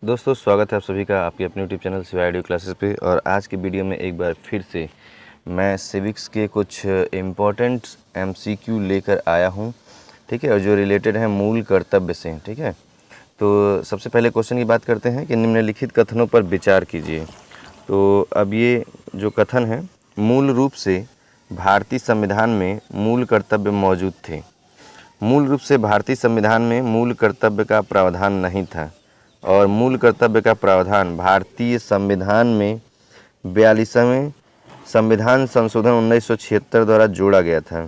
दोस्तों स्वागत है आप सभी का आपके अपने YouTube channel Shiva audio classes पे। और आज की वीडियो में एक बार फिर से मैं सिविक्स के कुछ इम्पोर्टेंट एमसीक्यू लेकर आया हूँ, ठीक है, और जो रिलेटेड है मूल कर्तव्य से, ठीक है। तो सबसे पहले क्वेश्चन की बात करते हैं कि निम्नलिखित कथनों पर विचार कीजिए। तो अब ये जो कथन है, मूल रूप से भारतीय संविधान में मूल कर्तव्य मौजूद थे। मूल रूप से भारतीय संविधान में मूल कर्तव्य का प्रावधान नहीं था और मूल कर्तव्य का प्रावधान भारतीय संविधान में 42वें संविधान संशोधन 1976 द्वारा जोड़ा गया था।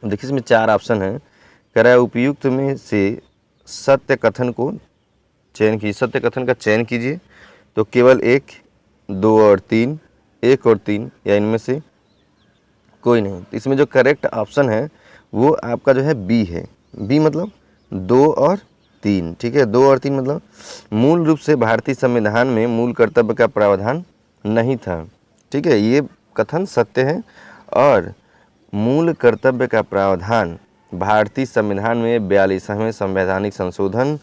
देखिए इसमें 4 ऑप्शन हैं। कह रहा है उपयुक्त में से सत्य कथन को चयन कीजिए, सत्य कथन का चयन कीजिए। तो केवल 1, 2 और 3, 1 और 3 या इनमें से कोई नहीं। इसमें जो करेक्ट ऑप्शन है वो आपका जो है बी है। बी मतलब 2 और 3, ठीक है। 2 और 3 मतलब मूल रूप से भारतीय संविधान में मूल कर्तव्य का प्रावधान नहीं था, ठीक है। ये कथन सत्य है और मूल कर्तव्य का प्रावधान भारतीय संविधान में 42वें संवैधानिक संशोधन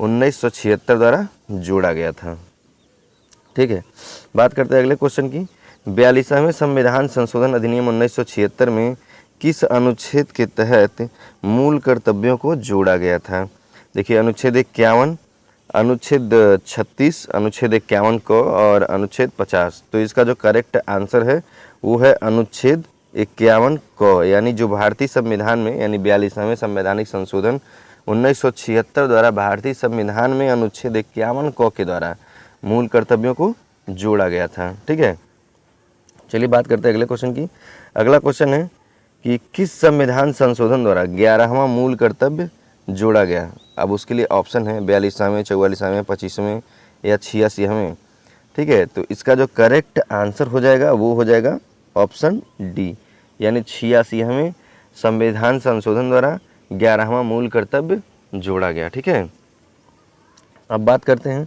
1976 द्वारा जोड़ा गया था, ठीक है। बात करते हैं अगले क्वेश्चन की। 42वें संविधान संशोधन अधिनियम 1976 में किस अनुच्छेद के तहत मूल कर्तव्यों को जोड़ा गया था? देखिए अनुच्छेद 51, अनुच्छेद 36, अनुच्छेद 51 को और अनुच्छेद 50। तो इसका जो करेक्ट आंसर है वो है अनुच्छेद 51 को, यानी जो भारतीय संविधान में यानी 42वें संवैधानिक संशोधन 1976 द्वारा भारतीय संविधान में अनुच्छेद 51 को के द्वारा मूल कर्तव्यों को जोड़ा गया था, ठीक है। चलिए बात करते हैं अगले क्वेश्चन की। अगला क्वेश्चन है कि किस संविधान संशोधन द्वारा 11वां मूल कर्तव्य जोड़ा गया? अब उसके लिए ऑप्शन है 42वें, 44वें, 25वें या 86वें, ठीक है। तो इसका जो करेक्ट आंसर हो जाएगा वो हो जाएगा ऑप्शन डी, यानी 86वें संविधान संशोधन द्वारा 11वां मूल कर्तव्य जोड़ा गया, ठीक है। अब बात करते हैं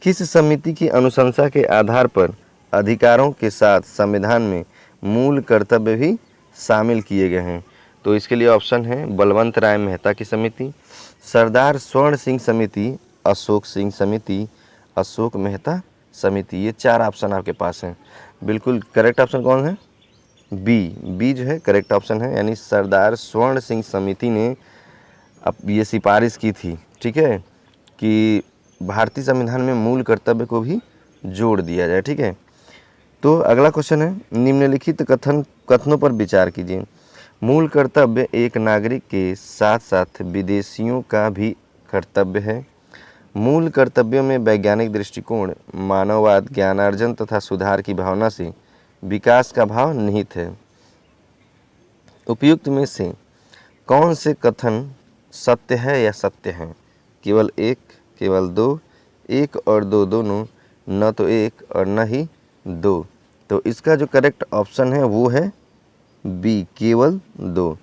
किस समिति की अनुशंसा के आधार पर अधिकारों के साथ संविधान में मूल कर्तव्य भी शामिल किए गए हैं? तो इसके लिए ऑप्शन है बलवंत राय मेहता की समिति, सरदार स्वर्ण सिंह समिति, अशोक सिंह समिति, अशोक मेहता समिति। ये 4 ऑप्शन आपके पास हैं। बिल्कुल करेक्ट ऑप्शन कौन है? बी जो है करेक्ट ऑप्शन है, यानी सरदार स्वर्ण सिंह समिति ने अब ये सिफारिश की थी, ठीक है, कि भारतीय संविधान में मूल कर्तव्य को भी जोड़ दिया जाए, ठीक है। तो अगला क्वेश्चन है निम्नलिखित कथनों पर विचार कीजिए। मूल कर्तव्य एक नागरिक के साथ साथ विदेशियों का भी कर्तव्य है। मूल कर्तव्यों में वैज्ञानिक दृष्टिकोण, मानववाद, ज्ञानार्जन तथा सुधार की भावना से विकास का भाव निहित है। उपयुक्त में से कौन से कथन सत्य है या सत्य है? केवल 1, केवल 2, 1 और 2 दोनों, न तो 1 और न ही 2। तो इसका जो करेक्ट ऑप्शन है वो है बी, केवल 2,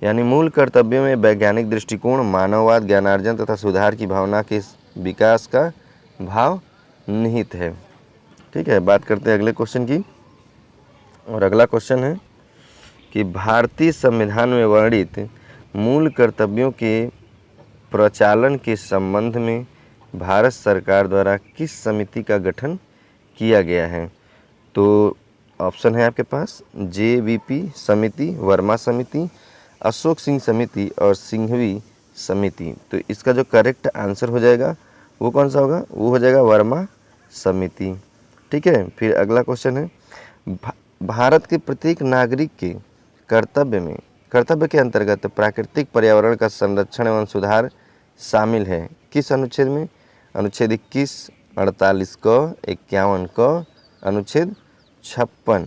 यानी मूल कर्तव्यों में वैज्ञानिक दृष्टिकोण, मानववाद, ज्ञानार्जन तथा सुधार की भावना के विकास का भाव निहित है, ठीक है। बात करते हैं अगले क्वेश्चन की। और अगला क्वेश्चन है कि भारतीय संविधान में वर्णित मूल कर्तव्यों के प्रचालन के संबंध में भारत सरकार द्वारा किस समिति का गठन किया गया है? तो ऑप्शन है आपके पास JVP समिति, वर्मा समिति, अशोक सिंह समिति और सिंघवी समिति। तो इसका जो करेक्ट आंसर हो जाएगा वो कौन सा होगा? वो हो जाएगा वर्मा समिति, ठीक है। फिर अगला क्वेश्चन है भारत के प्रत्येक नागरिक के कर्तव्य के अंतर्गत प्राकृतिक पर्यावरण का संरक्षण एवं सुधार शामिल है। किस अनुच्छेद में? अनुच्छेद 21, 48 को, 51 को, अनुच्छेद 56।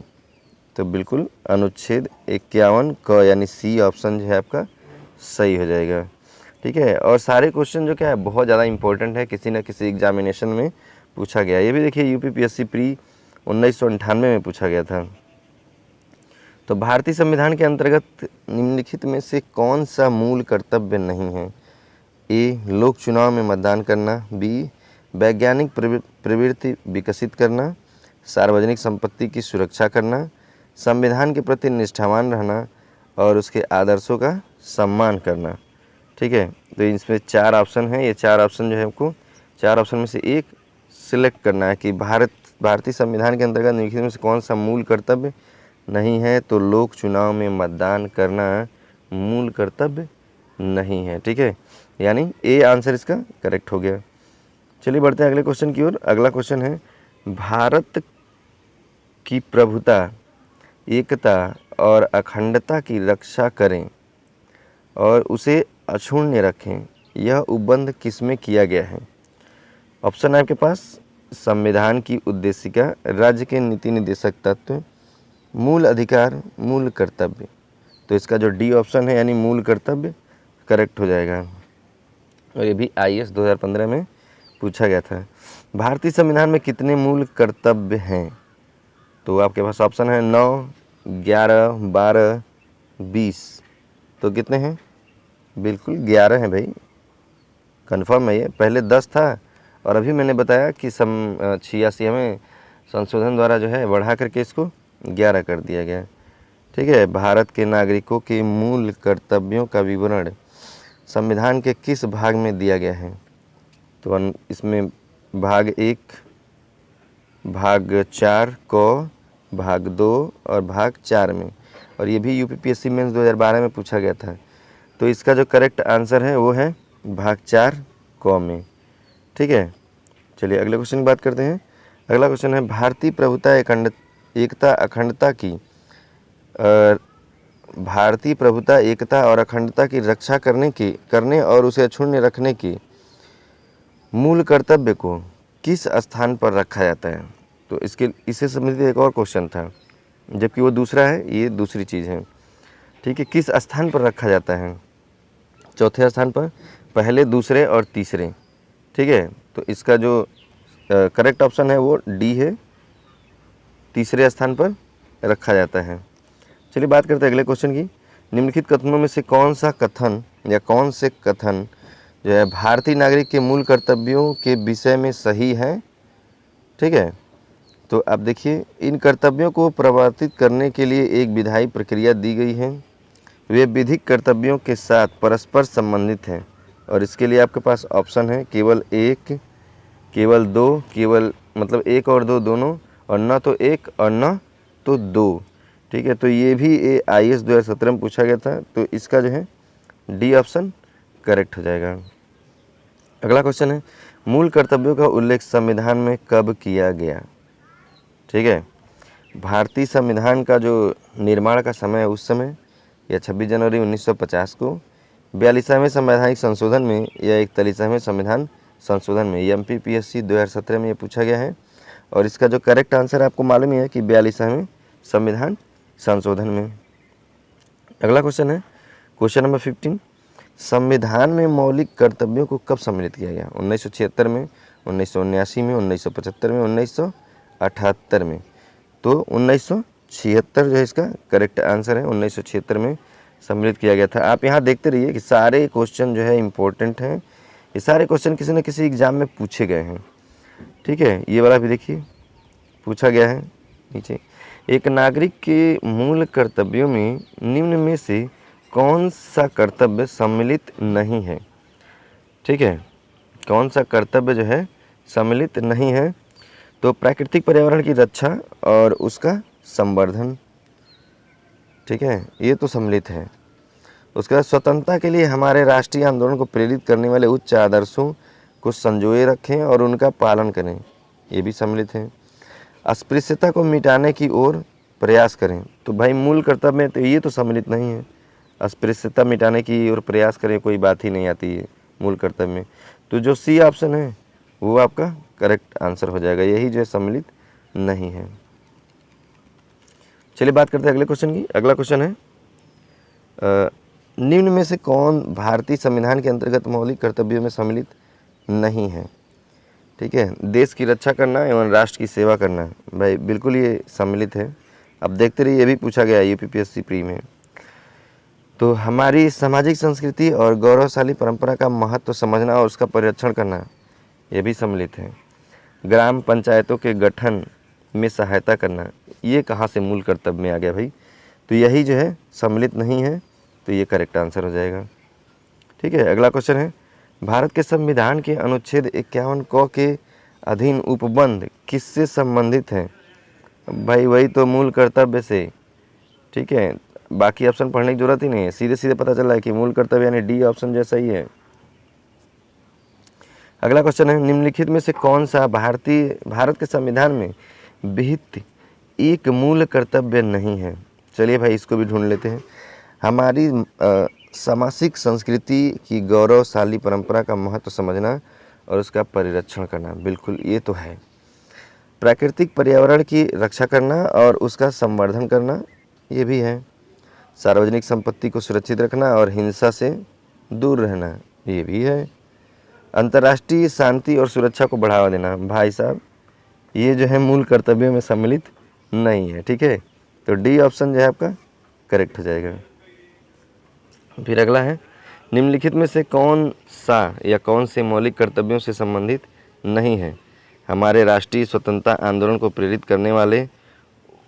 तो बिल्कुल अनुच्छेद 51 को, यानी सी ऑप्शन जो है आपका सही हो जाएगा, ठीक है। और सारे क्वेश्चन जो क्या है बहुत ज़्यादा इंपॉर्टेंट है, किसी न किसी एग्जामिनेशन में पूछा गया। ये भी देखिए UPPSC प्री 1998 में पूछा गया था। तो भारतीय संविधान के अंतर्गत निम्नलिखित में से कौन सा मूल कर्तव्य नहीं है? ए, लोक चुनाव में मतदान करना, बी, वैज्ञानिक प्रवृत्ति विकसित करना, सार्वजनिक संपत्ति की सुरक्षा करना, संविधान के प्रति निष्ठावान रहना और उसके आदर्शों का सम्मान करना, ठीक है। तो इसमें 4 ऑप्शन हैं। ये 4 ऑप्शन जो है आपको 4 ऑप्शन में से एक सिलेक्ट करना है कि भारतीय संविधान के अंतर्गत निम्नलिखित में से कौन सा मूल कर्तव्य नहीं है। तो लोक चुनाव में मतदान करना मूल कर्तव्य नहीं है। ठीक है, यानी ए आंसर इसका करेक्ट हो गया। चलिए बढ़ते हैं अगले क्वेश्चन की ओर। अगला क्वेश्चन है, भारत की प्रभुता, एकता और अखंडता की रक्षा करें और उसे अक्षुण्ण रखें, यह उपबंध किसमें किया गया है। ऑप्शन है आपके पास, संविधान की उद्देशिका, राज्य के नीति निर्देशक तत्व, मूल अधिकार, मूल कर्तव्य। तो इसका जो डी ऑप्शन है यानी मूल कर्तव्य करेक्ट हो जाएगा। और ये भी IAS 2015 में पूछा गया था। भारतीय संविधान में कितने मूल कर्तव्य हैं। तो आपके पास ऑप्शन है 9, 11, 12, 20। तो कितने हैं, बिल्कुल 11 हैं भाई, कंफर्म है ये। पहले 10 था और अभी मैंने बताया कि 86वें संशोधन द्वारा जो है बढ़ा करके इसको 11 कर दिया गया। ठीक है, भारत के नागरिकों के मूल कर्तव्यों का विवरण संविधान के किस भाग में दिया गया है। तो इसमें भाग 1, भाग 4 को, भाग 2 और भाग 4 में, और ये भी UPPSC मेंस 2012 में पूछा गया था। तो इसका जो करेक्ट आंसर है वो है भाग 4 क में। ठीक है, चलिए अगले क्वेश्चन की बात करते हैं। अगला क्वेश्चन है, भारतीय प्रभुता, एकता, अखंडता की भारतीय प्रभुता, एकता और अखंडता की रक्षा करने और उसे अक्षुण्ण रखने के मूल कर्तव्य को किस स्थान पर रखा जाता है। तो इससे संबंधित एक और क्वेश्चन था, जबकि वो दूसरा है, ये दूसरी चीज़ है। ठीक है, किस स्थान पर रखा जाता है। चौथे स्थान पर, पहले, दूसरे और तीसरे। ठीक है, तो इसका जो करेक्ट ऑप्शन है वो डी है, तीसरे स्थान पर रखा जाता है। चलिए बात करते हैं अगले क्वेश्चन की। निम्नलिखित कथनों में से कौन से कथन जो है भारतीय नागरिक के मूल कर्तव्यों के विषय में सही है। ठीक है, तो आप देखिए, इन कर्तव्यों को प्रवर्तित करने के लिए एक विधायी प्रक्रिया दी गई है। वे विधिक कर्तव्यों के साथ परस्पर संबंधित हैं और इसके लिए आपके पास ऑप्शन है केवल 1, केवल 2, केवल मतलब 1 और 2 दोनों, और न तो 1 और न तो 2। ठीक है, तो ये भी IAS 2017 में पूछा गया था। तो इसका जो है डी ऑप्शन करेक्ट हो जाएगा। अगला क्वेश्चन है, मूल कर्तव्यों का उल्लेख संविधान में कब किया गया। ठीक है, भारतीय संविधान का जो निर्माण का समय है उस समय, या 26 जनवरी 1950 को, 42वें संवैधानिक संशोधन में या 41वें संविधान संशोधन में। MPPSC 2017 में ये पूछा गया है और इसका जो करेक्ट आंसर आपको मालूम ही है कि 42वें संविधान संशोधन में। अगला क्वेश्चन है, क्वेश्चन नंबर 15, संविधान में मौलिक कर्तव्यों को कब सम्मिलित किया गया। 1976 में, 1979 में, 1975 में, 1978 में। तो 1976 जो है इसका करेक्ट आंसर है, 1976 में सम्मिलित किया गया था। आप यहाँ देखते रहिए कि सारे क्वेश्चन जो है इम्पोर्टेंट हैं, ये सारे क्वेश्चन किसी न किसी एग्जाम में पूछे गए हैं। ठीक है, ये वाला भी देखिए पूछा गया है नीचे, एक नागरिक के मूल कर्तव्यों में निम्न में से कौन सा कर्तव्य सम्मिलित नहीं है। ठीक है, कौन सा कर्तव्य जो है सम्मिलित नहीं है। तो प्राकृतिक पर्यावरण की रक्षा और उसका संवर्धन। ठीक है, ये तो सम्मिलित है। उसके बाद स्वतंत्रता के लिए हमारे राष्ट्रीय आंदोलन को प्रेरित करने वाले उच्च आदर्शों को संजोए रखें और उनका पालन करें, ये भी सम्मिलित है। अस्पृश्यता को मिटाने की ओर प्रयास करें। तो भाई मूल कर्तव्य में तो ये तो सम्मिलित नहीं है, अस्पृश्यता मिटाने की ओर प्रयास करें, कोई बात ही नहीं आती है मूल कर्तव्य में। तो जो सी ऑप्शन है वो आपका करेक्ट आंसर हो जाएगा, यही जो है सम्मिलित नहीं है। चलिए बात करते हैं अगले क्वेश्चन की। अगला क्वेश्चन है, निम्न में से कौन भारतीय संविधान के अंतर्गत मौलिक कर्तव्यों में सम्मिलित नहीं है। ठीक है, देश की रक्षा करना एवं राष्ट्र की सेवा करना, भाई बिल्कुल ये सम्मिलित है। अब देखते रहिए, ये भी पूछा गया UPPSC प्री में। तो हमारी सामाजिक संस्कृति और गौरवशाली परंपरा का महत्व समझना और उसका परिरक्षण करना, ये भी सम्मिलित है। ग्राम पंचायतों के गठन में सहायता करना, ये कहाँ से मूल कर्तव्य में आ गया भाई। तो यही जो है सम्मिलित नहीं है, तो ये करेक्ट आंसर हो जाएगा। ठीक है, अगला क्वेश्चन है, भारत के संविधान के अनुच्छेद 51 क के अधीन उपबंध किससे संबंधित है? भाई वही तो मूल कर्तव्य से, ठीक है, बाकी ऑप्शन पढ़ने की जरूरत ही नहीं है, सीधे सीधे पता चल रहा है कि मूल कर्तव्य यानी डी ऑप्शन जैसा ही है। अगला क्वेश्चन है, निम्नलिखित में से कौन सा भारत के संविधान में विहित एक मूल कर्तव्य नहीं है? चलिए भाई इसको भी ढूंढ लेते हैं। हमारी सामाजिक संस्कृति की गौरवशाली परंपरा का महत्व समझना और उसका परिरक्षण करना, बिल्कुल ये तो है। प्राकृतिक पर्यावरण की रक्षा करना और उसका संवर्धन करना, ये भी है। सार्वजनिक संपत्ति को सुरक्षित रखना और हिंसा से दूर रहना, ये भी है। अंतर्राष्ट्रीय शांति और सुरक्षा को बढ़ावा देना, भाई साहब ये जो है मूल कर्तव्यों में सम्मिलित नहीं है, ठीक है, तो डी ऑप्शन जो है आपका करेक्ट हो जाएगा। फिर अगला है, निम्नलिखित में से कौन सा या कौन से मौलिक कर्तव्यों से संबंधित नहीं है? हमारे राष्ट्रीय स्वतंत्रता आंदोलन को प्रेरित करने वाले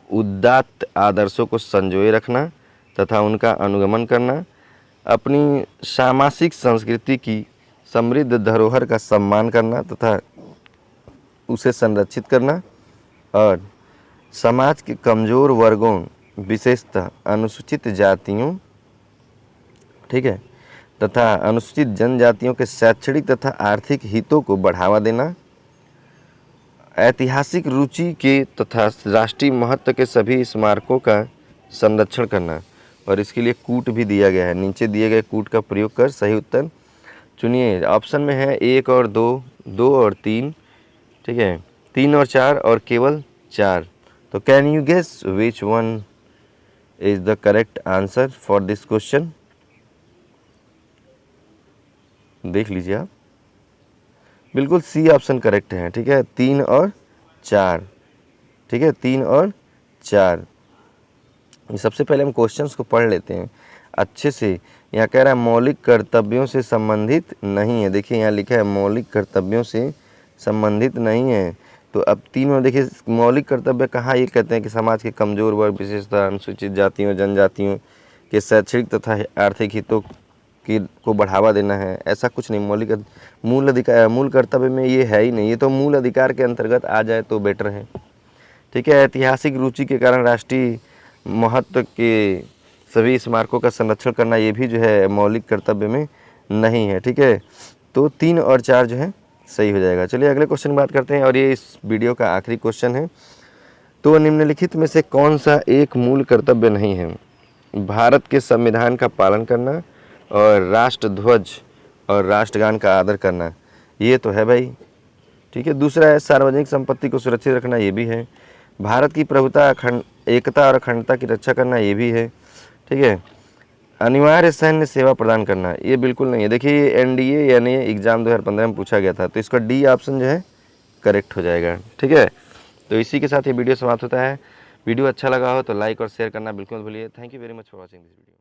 उदात्त आदर्शों को संजोए रखना तथा उनका अनुगमन करना, अपनी सामाजिक संस्कृति की समृद्ध धरोहर का सम्मान करना तथा उसे संरक्षित करना, और समाज के कमज़ोर वर्गों विशेषतः अनुसूचित जातियों, ठीक है, तथा अनुसूचित जनजातियों के शैक्षणिक तथा आर्थिक हितों को बढ़ावा देना, ऐतिहासिक रुचि के तथा राष्ट्रीय महत्व के सभी स्मारकों का संरक्षण करना, और इसके लिए कूट भी दिया गया है, नीचे दिए गए कूट का प्रयोग कर सही उत्तर चुनिए। ऑप्शन में है 1 और 2, 2 और 3, ठीक है, 3 और 4 और केवल 4। तो can you guess which one is the correct answer for this question? देख लीजिए आप, बिल्कुल सी ऑप्शन करेक्ट है, ठीक है, 3 और 4, ठीक है, 3 और 4। सबसे पहले हम क्वेश्चंस को पढ़ लेते हैं अच्छे से। यहाँ कह रहा है मौलिक कर्तव्यों से संबंधित नहीं है, देखिए यहाँ लिखा है मौलिक कर्तव्यों से संबंधित नहीं है, तो अब 3 में देखिए मौलिक कर्तव्य कहाँ ये कहते हैं कि समाज के कमज़ोर वर्ग विशेषतः अनुसूचित जातियों जनजातियों के शैक्षणिक तथा आर्थिक हितों को बढ़ावा देना है, ऐसा कुछ नहीं। मूल कर्तव्य में ये है ही नहीं, ये तो मूल अधिकार के अंतर्गत आ जाए तो बेटर है, ठीक है। ऐतिहासिक रुचि के कारण राष्ट्रीय महत्व के सभी स्मारकों का संरक्षण करना, ये भी जो है मौलिक कर्तव्य में नहीं है, ठीक है, तो 3 और 4 जो है सही हो जाएगा। चलिए अगले क्वेश्चन की बात करते हैं, और ये इस वीडियो का आखिरी क्वेश्चन है। तो निम्नलिखित में से कौन सा एक मूल कर्तव्य नहीं है? भारत के संविधान का पालन करना और राष्ट्र ध्वज और राष्ट्रगान का आदर करना, ये तो है भाई, ठीक है। दूसरा है सार्वजनिक संपत्ति को सुरक्षित रखना, ये भी है। भारत की प्रभुता एकता और अखंडता की रक्षा करना, ये भी है, ठीक है। अनिवार्य सैन्य सेवा प्रदान करना, ये बिल्कुल नहीं है। देखिए एनडीए यानी एग्जाम 2015 में पूछा गया था, तो इसका डी ऑप्शन जो है करेक्ट हो जाएगा, ठीक है। तो इसी के साथ ये वीडियो समाप्त होता है। वीडियो अच्छा लगा हो तो लाइक और शेयर करना बिल्कुल मत भूलिए। Thank you very much for watching this video.